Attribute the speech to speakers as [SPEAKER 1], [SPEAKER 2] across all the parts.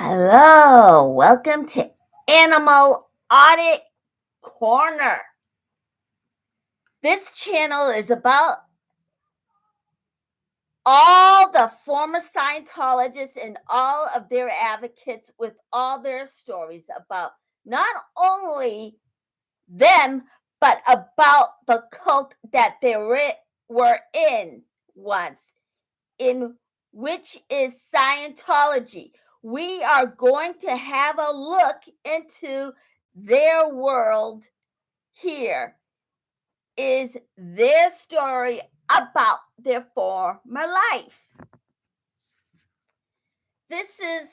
[SPEAKER 1] Hello, welcome to Animal Audit Corner. This channel is about all the former Scientologists and all of their advocates with all their stories about not only them, but about the cult that they were in once, in which is Scientology. We are going to have a look into their world. Here is their story about their former life. This is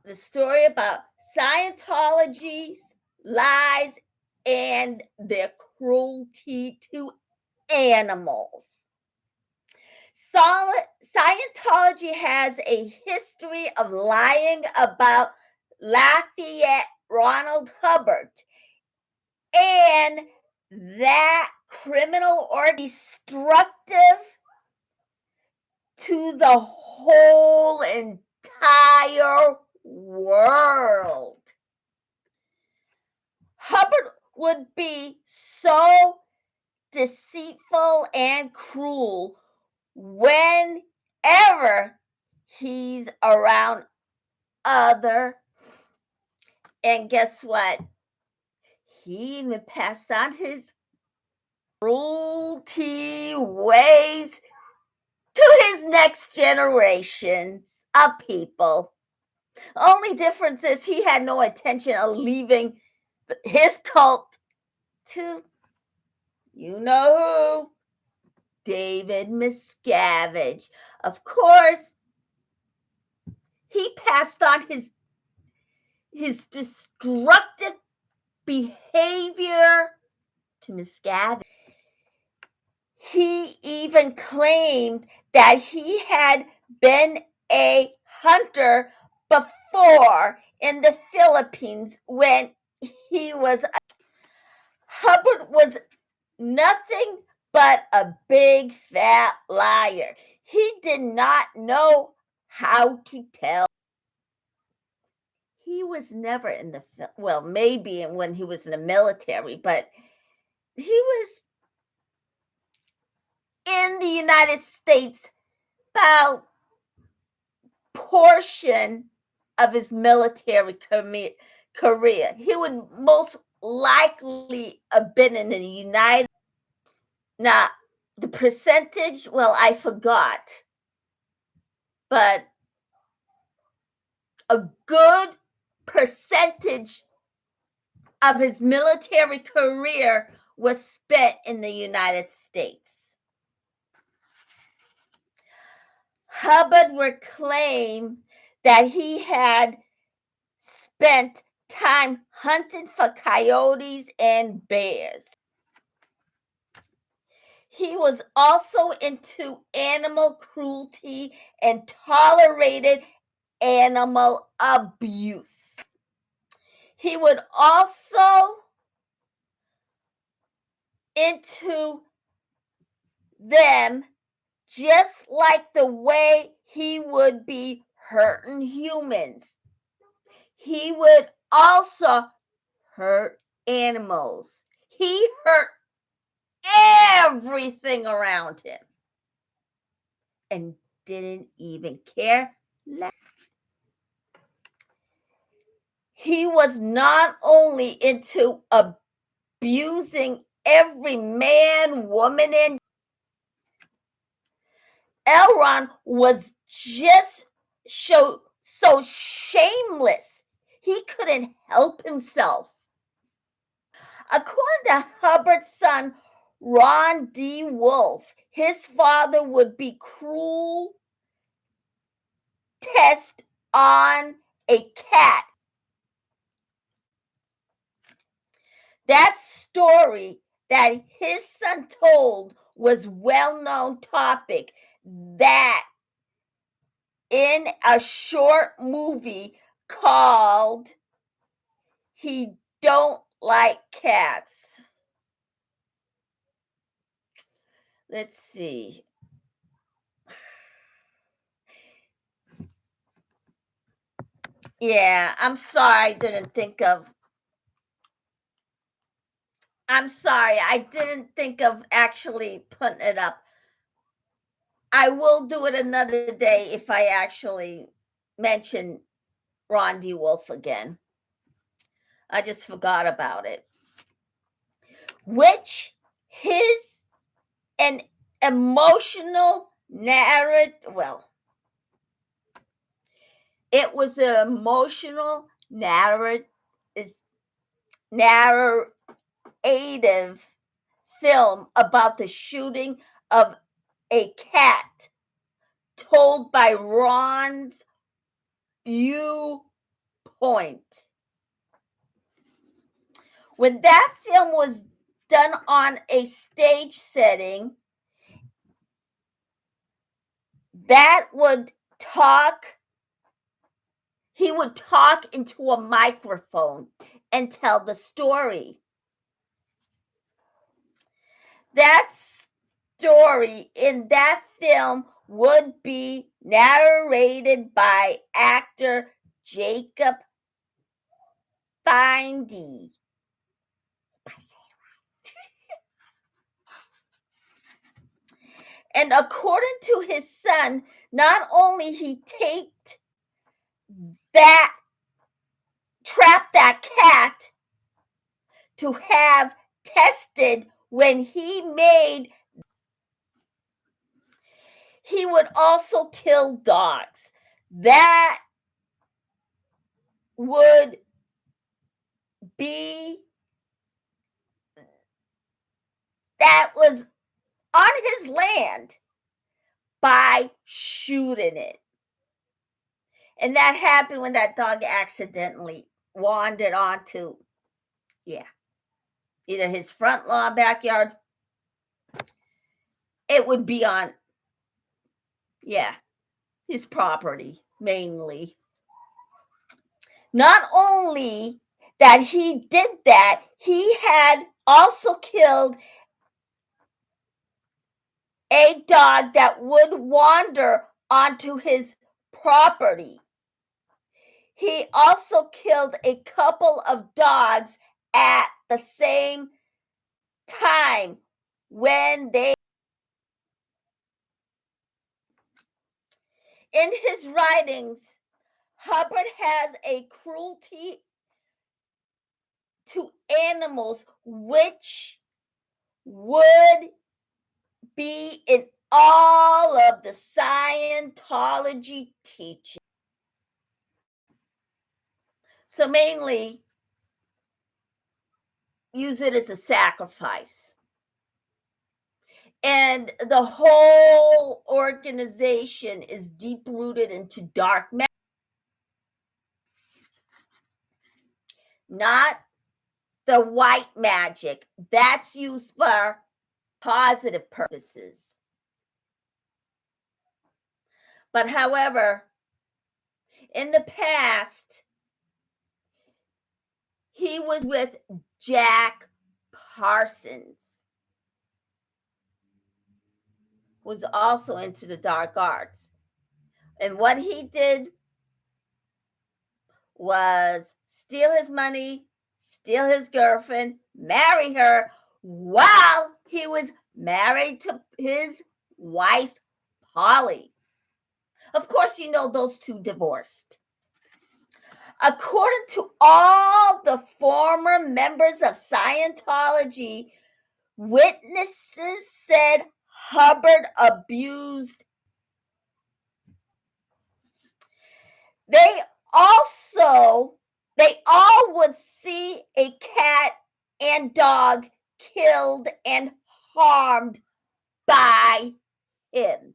[SPEAKER 1] the story about Scientology's lies and their cruelty to animals. Scientology has a history of lying about Lafayette Ronald Hubbard, and that criminal or destructive to the whole entire world. Hubbard would be so deceitful and cruel whenever he's around other. And guess what? He even passed on his cruelty ways to his next generations of people. Only difference is he had no intention of leaving his cult to, you know who, David Miscavige. Of course, he passed on his destructive behavior to Miscavige. He even claimed that he had been a hunter before in the Philippines when he was. Hubbard was nothing but a big fat liar. He did not know how to tell. He was never in the, well, maybe when he was in the military, but he was in the United States about portion of his military career. He would most likely have been in the United. Now, the percentage, well, I forgot, but a good percentage of his military career was spent in the United States. Hubbard would claim that he had spent time hunting for coyotes and bears. He was also into animal cruelty and tolerated animal abuse. He would also into them just like the way he would be hurting humans. He would also hurt animals. He hurt everything around him and didn't even care. He was not only into abusing every man, woman, and Elron was just so shameless. He couldn't help himself. According to Hubbard's son, Ron D. Wolf, his father would be cruel test on a cat. That story that his son told was well-known topic that in a short movie called He Don't Like Cats. Let's see. Yeah, I'm sorry I didn't think of actually putting it up. I will do it another day if I actually mention Ron D. Wolf again. I just forgot about it. Which his an emotional narrative, well, it was an emotional narrative film about the shooting of a cat told by Ron's viewpoint. When that film was done on a stage setting, he would talk into a microphone and tell the story. That story in that film would be narrated by actor Jacob Findy. And according to his son, not only he trapped that cat to have tested when he would also kill dogs. That was on his land by shooting it. And that happened when that dog accidentally wandered onto, either his front lawn, backyard. It would be on, his property, mainly. Not only that he did that, he had also killed a dog that would wander onto his property. He also killed a couple of dogs at the same time when they... In his writings, Hubbard has a cruelty to animals which would be in all of the Scientology teaching. So mainly, use it as a sacrifice. And the whole organization is deep-rooted into dark magic. Not the white magic. That's used for positive purposes. But however, in the past, he was with Jack Parsons, who was also into the dark arts. And what he did was steal his money, steal his girlfriend, marry her while he was married to his wife, Polly. Of course, you know those two divorced. According to all the former members of Scientology, witnesses said Hubbard abused. They all would see a cat and dog killed and harmed by him.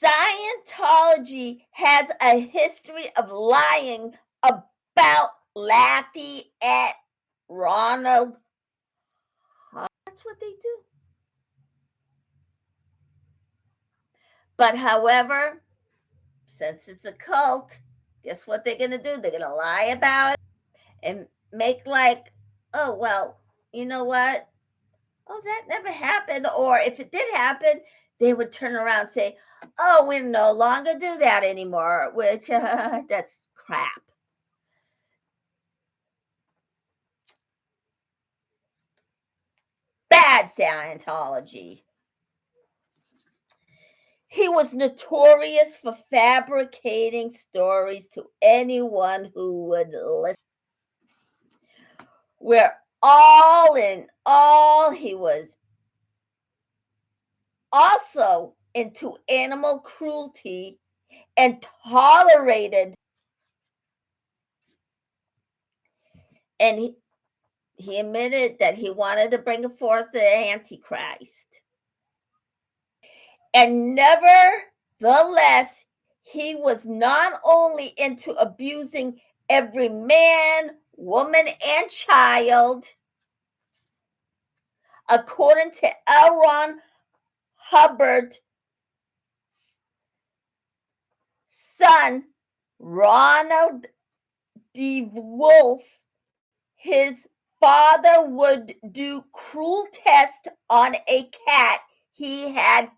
[SPEAKER 1] Scientology has a history of lying about laughing at Ronald. That's what they do. But however, since it's a cult, guess what they're going to do? They're going to lie about it and make like, oh, well, you know what? Oh, that never happened. Or if it did happen, they would turn around and say, oh, we no longer do that anymore, which that's crap. Bad Scientology. He was notorious for fabricating stories to anyone who would listen. Where all in all, he was also into animal cruelty and tolerated. And he admitted that he wanted to bring forth the Antichrist. And nevertheless, he was not only into abusing every man, woman, and child. According to L. Ron Hubbard, son, Ronald D. Wolf, his father would do cruel tests on a cat he had.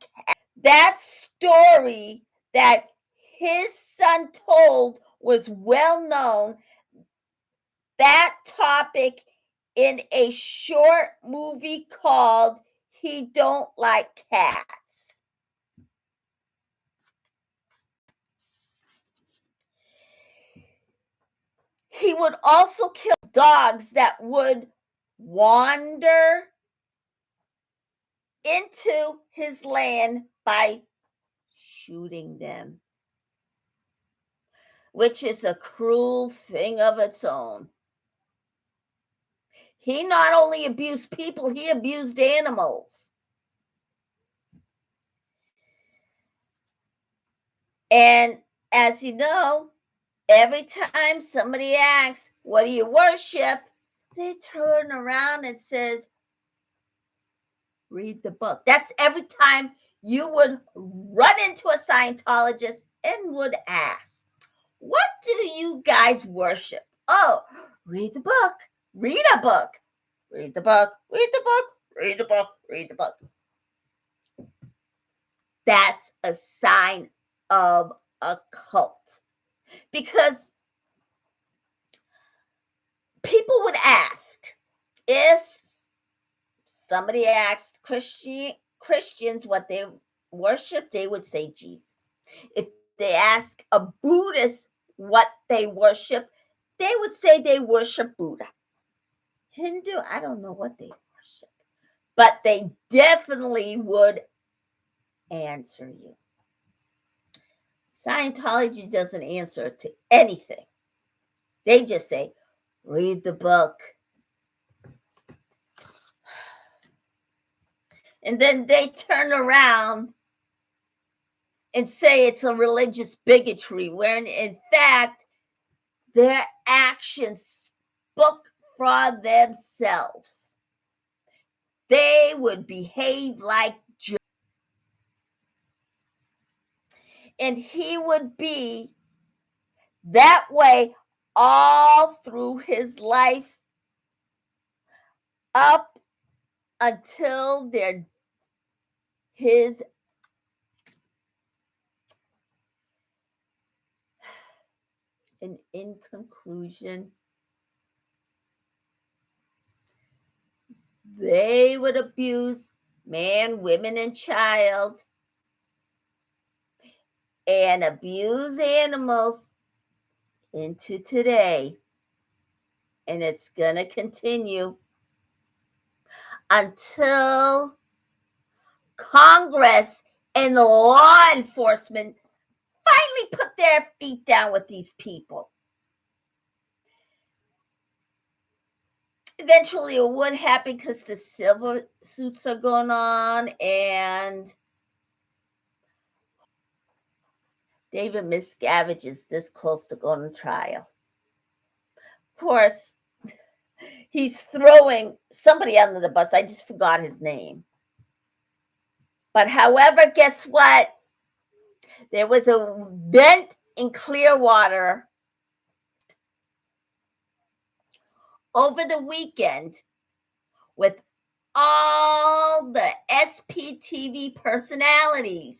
[SPEAKER 1] That story that his son told was well known. That topic in a short movie called He Don't Like Cats. He would also kill dogs that would wander into his land by shooting them, which is a cruel thing of its own. He not only abused people, he abused animals. And as you know, every time somebody asks, what do you worship? They turn around and says, read the book. That's every time you would run into a Scientologist and would ask, what do you guys worship? Oh, read the book. Read a book. Read the book. Read the book. Read the book. Read the book. That's a sign of a cult. Because people would ask, if somebody asked Christians what they worship, they would say Jesus. If they ask a Buddhist what they worship, they would say they worship Buddha. Hindu, I don't know what they worship, but they definitely would answer you. Scientology doesn't answer to anything. They just say, read the book. And then they turn around and say it's a religious bigotry, when in fact, their actions spoke for themselves. They would behave like Joe. And he would be that way all through his life up until his and in conclusion, they would abuse man, women, and child, and abuse animals into today. And it's going to continue until Congress and the law enforcement finally put their feet down with these people. Eventually it would happen because the civil suits are going on, and David Miscavige is this close to going to trial. Of course, he's throwing somebody under the bus. I just forgot his name. But however, guess what? There was a vent in Clearwater over the weekend with all the TV personalities.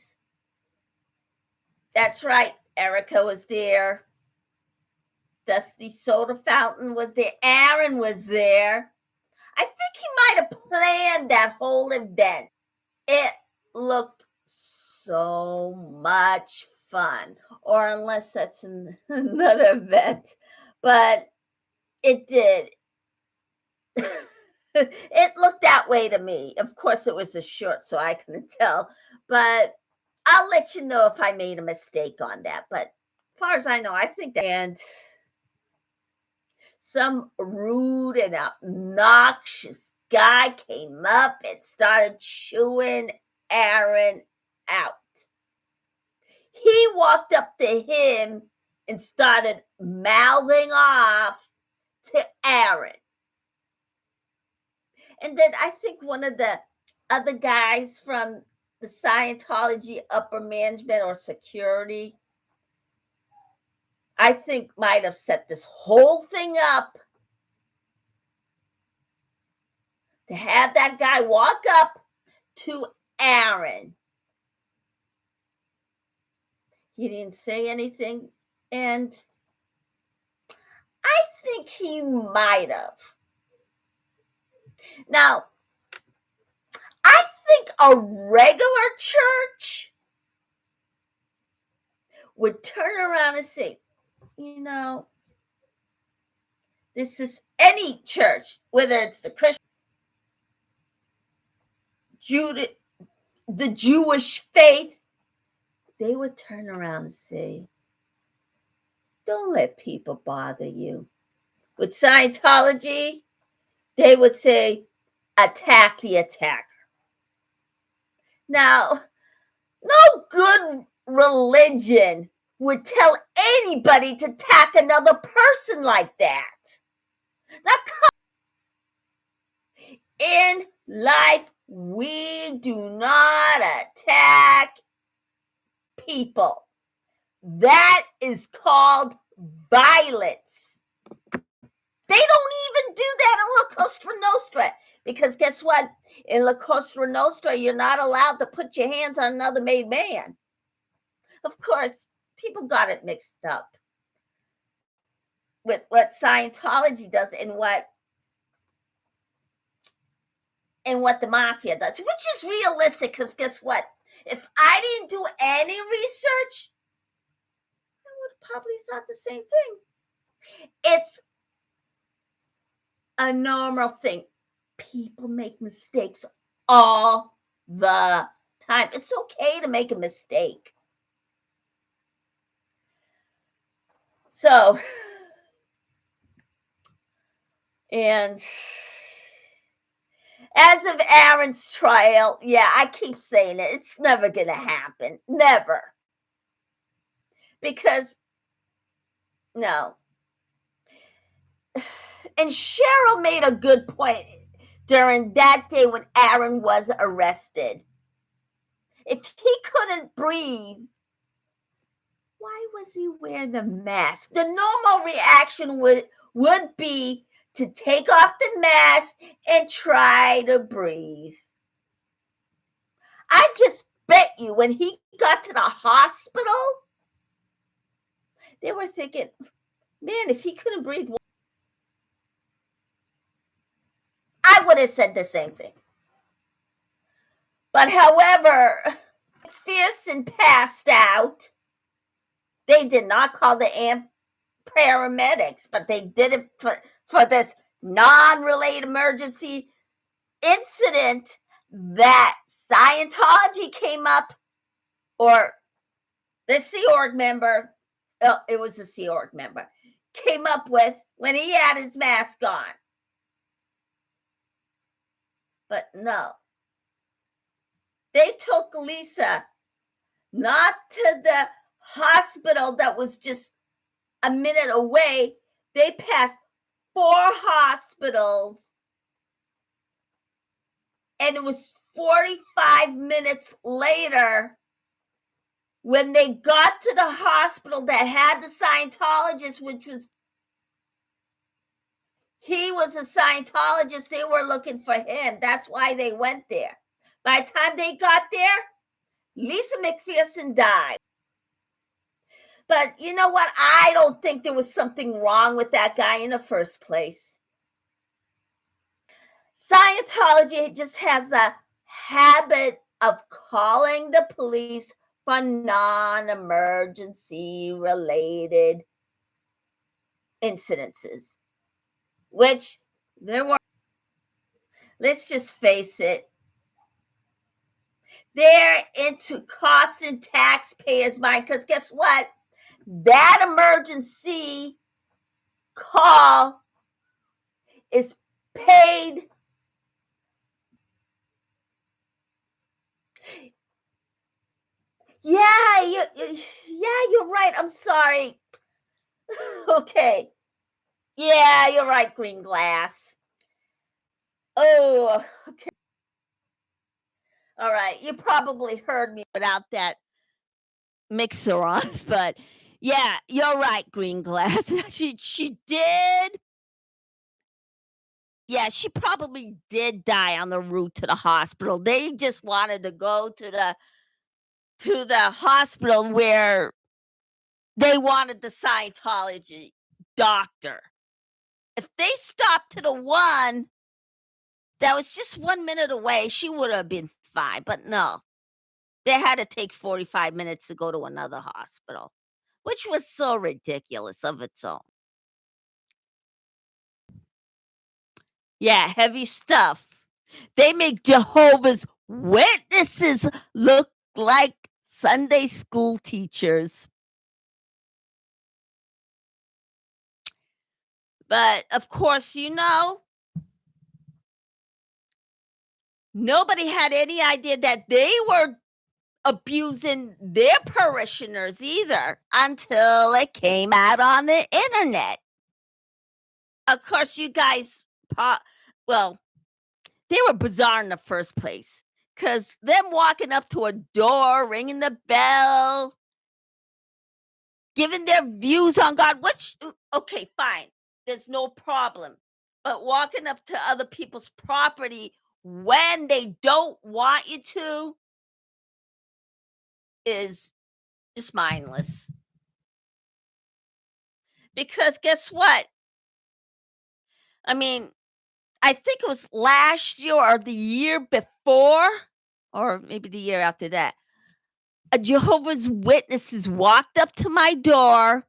[SPEAKER 1] That's right, Erica was there. Dusty Soda Fountain was there. Aaron was there. I think he might have planned that whole event. It looked so much fun, or unless that's another event, but it did. It looked that way to me. Of course, it was a short, so I couldn't tell, but I'll let you know if I made a mistake on that. But as far as I know, I think that, and some rude and obnoxious guy came up and started chewing Aaron out. He walked up to him and started mouthing off to Aaron. And then I think one of the other guys from the Scientology upper management or security, I think might have set this whole thing up to have that guy walk up to Aaron. He didn't say anything, and I think he might have. Now, I think a regular church would turn around and say, you know, this is any church, whether it's the Christian, the Jewish faith, they would turn around and say, don't let people bother you. With Scientology, they would say, attack the attacker. Now, no good religion would tell anybody to attack another person like that. Now, in life, we do not attack people. That is called violence. They don't even do that in La Cosa Nostra, because guess what? In La Cosa Nostra, you're not allowed to put your hands on another made man. Of course, people got it mixed up with what Scientology does and what the mafia does, which is realistic, because guess what? If I didn't do any research, I would have probably thought the same thing. It's a normal thing. People make mistakes all the time. It's okay to make a mistake. So, and as of Aaron's trial, yeah, I keep saying it. It's never going to happen. Never. Because, no. And Cheryl made a good point during that day when Aaron was arrested. If he couldn't breathe, why was he wearing the mask? The normal reaction would be to take off the mask and try to breathe. I just bet you when he got to the hospital, they were thinking, man, if he couldn't breathe, I would have said the same thing. But however, McPherson passed out. They did not call the paramedics, but they did it for this non-related emergency incident that Scientology came up, or the Sea Org member, it was a Sea Org member, came up with when he had his mask on. But no. They took Lisa not to the hospital that was just a minute away. They passed 4 hospitals, and it was 45 minutes later when they got to the hospital that had the Scientologist, he was a Scientologist. They were looking for him. That's why they went there. By the time they got there, Lisa McPherson died. But you know what? I don't think there was something wrong with that guy in the first place. Scientology just has the habit of calling the police for non-emergency related incidences, which there were. Let's just face it. They're into costing taxpayers' money because guess what? That emergency call is paid. Yeah, you're right. I'm sorry. Okay. Yeah, you're right, Green Glass. Oh, okay. All right. You probably heard me without that mixer on, but yeah, you're right, Green Glass. She did. Yeah, she probably did die on the route to the hospital. They just wanted to go to the hospital where they wanted the Scientology doctor. If they stopped to the one that was just 1 minute away, she would have been fine. But no, they had to take 45 minutes to go to another hospital, which was so ridiculous of its own. Yeah, heavy stuff. They make Jehovah's Witnesses look like Sunday school teachers. But of course, nobody had any idea that they were abusing their parishioners either until it came out on the internet. Of course, you guys, well, they were bizarre in the first place because them walking up to a door, ringing the bell, giving their views on God, which, okay, fine, there's no problem. But walking up to other people's property when they don't want you to is just mindless. Because guess what? I mean, I think it was last year or the year before, or maybe the year after that. A Jehovah's Witnesses walked up to my door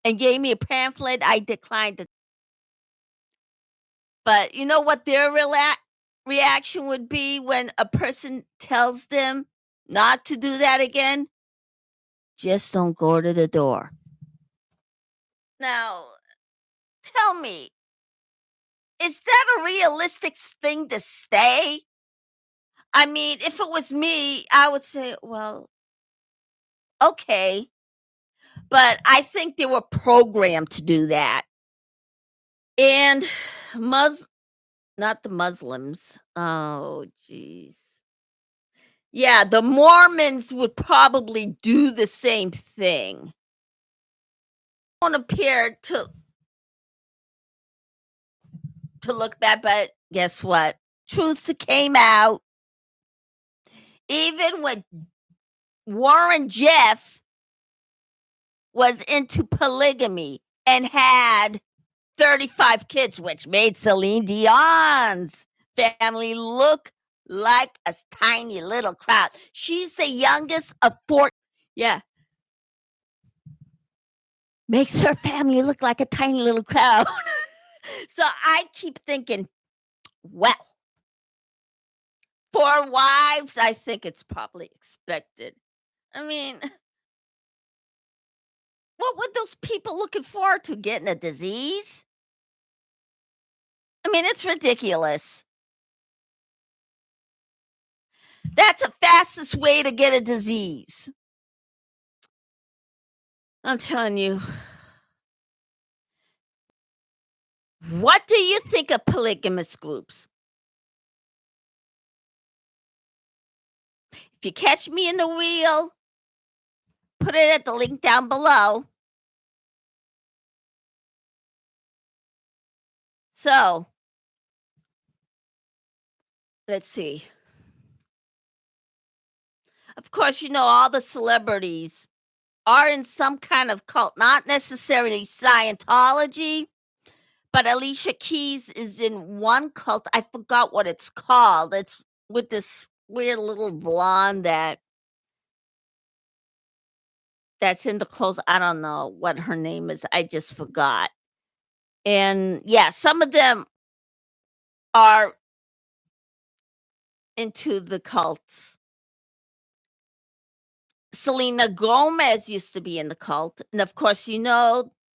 [SPEAKER 1] and gave me a pamphlet. I declined it. But you know what their reaction would be when a person tells them not to do that again? Just don't go to the door. Now, tell me, is that a realistic thing to say? I mean, if it was me, I would say, well, okay. But I think they were programmed to do that. And not the Muslims. Oh, jeez. Yeah, the Mormons would probably do the same thing. Don't appear to look bad, but guess what? Truth came out. Even when Warren Jeff was into polygamy and had 35 kids, which made Celine Dion's family look like a tiny little crowd. She's the youngest of 4. Yeah. Makes her family look like a tiny little crowd. So I keep thinking, well, 4 wives, I think it's probably expected. I mean, what would those people looking forward to? Getting a disease? I mean, it's ridiculous. That's the fastest way to get a disease. I'm telling you. What do you think of polygamous groups? If you catch me in the wheel, put it at the link down below. So, let's see. Of course, all the celebrities are in some kind of cult, not necessarily Scientology, but Alicia Keys is in one cult. I forgot what it's called. It's with this weird little blonde that's in the clothes. I don't know what her name is. I just forgot. And yeah, some of them are into the cults. Selena Gomez used to be in the cult. And of course,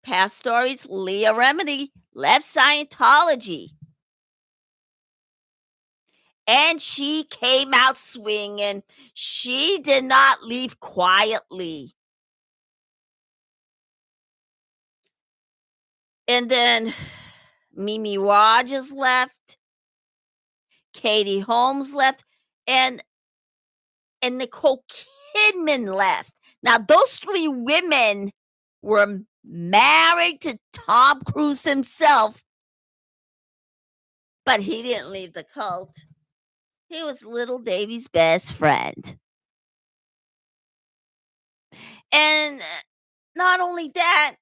[SPEAKER 1] past stories, Leah Remini left Scientology. And she came out swinging. She did not leave quietly. And then Mimi Rogers left. Katie Holmes left. And Nicole Kidman left. Now, those three women were married to Tom Cruise himself, but he didn't leave the cult. He was little Davy's best friend. And not only that,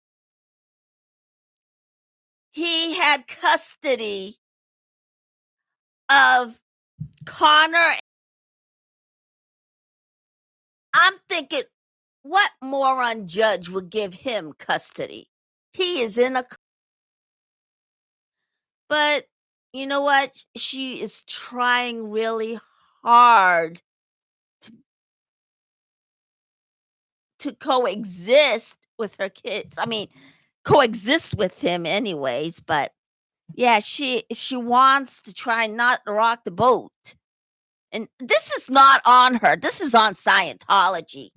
[SPEAKER 1] he had custody of Connor. I'm thinking, what moron judge would give him custody? He is in a... But you know what? She is trying really hard to coexist with her kids. I mean, coexist with him anyways, but yeah, she wants to try not to rock the boat. And this is not on her. This is on Scientology.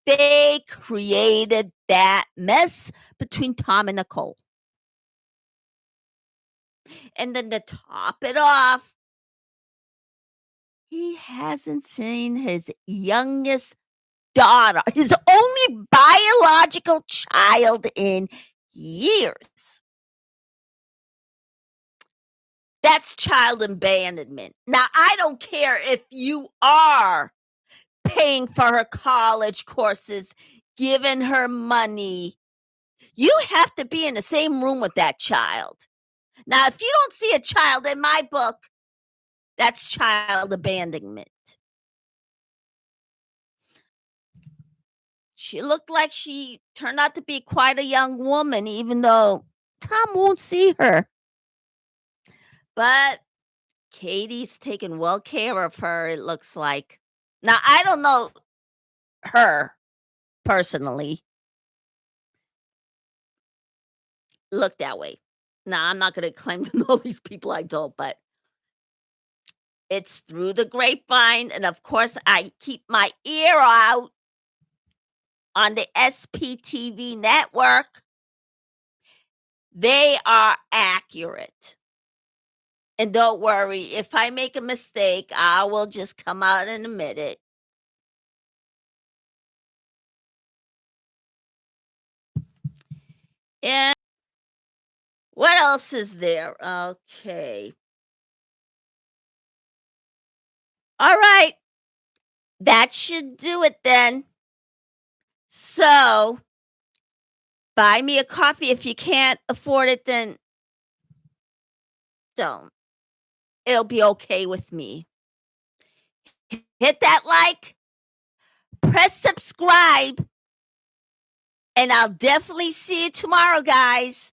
[SPEAKER 1] They created that mess between Tom and Nicole. And then to top it off, he hasn't seen his youngest daughter, his only biological child, in years. That's child abandonment. Now, I don't care if you are paying for her college courses, giving her money. You have to be in the same room with that child. Now, if you don't see a child in my book, that's child abandonment. She looked like she turned out to be quite a young woman, even though Tom won't see her. But Katie's taking well care of her, it looks like. Now, I don't know her personally. Look that way. Now, I'm not going to claim to know these people, I don't, but it's through the grapevine. And of course, I keep my ear out on the SPTV network. They are accurate. And don't worry, if I make a mistake, I will just come out and admit it. And what else is there? Okay. All right. That should do it then. So, buy me a coffee. If you can't afford it, then don't. It'll be okay with me. Hit that like, press subscribe, and I'll definitely see you tomorrow, guys.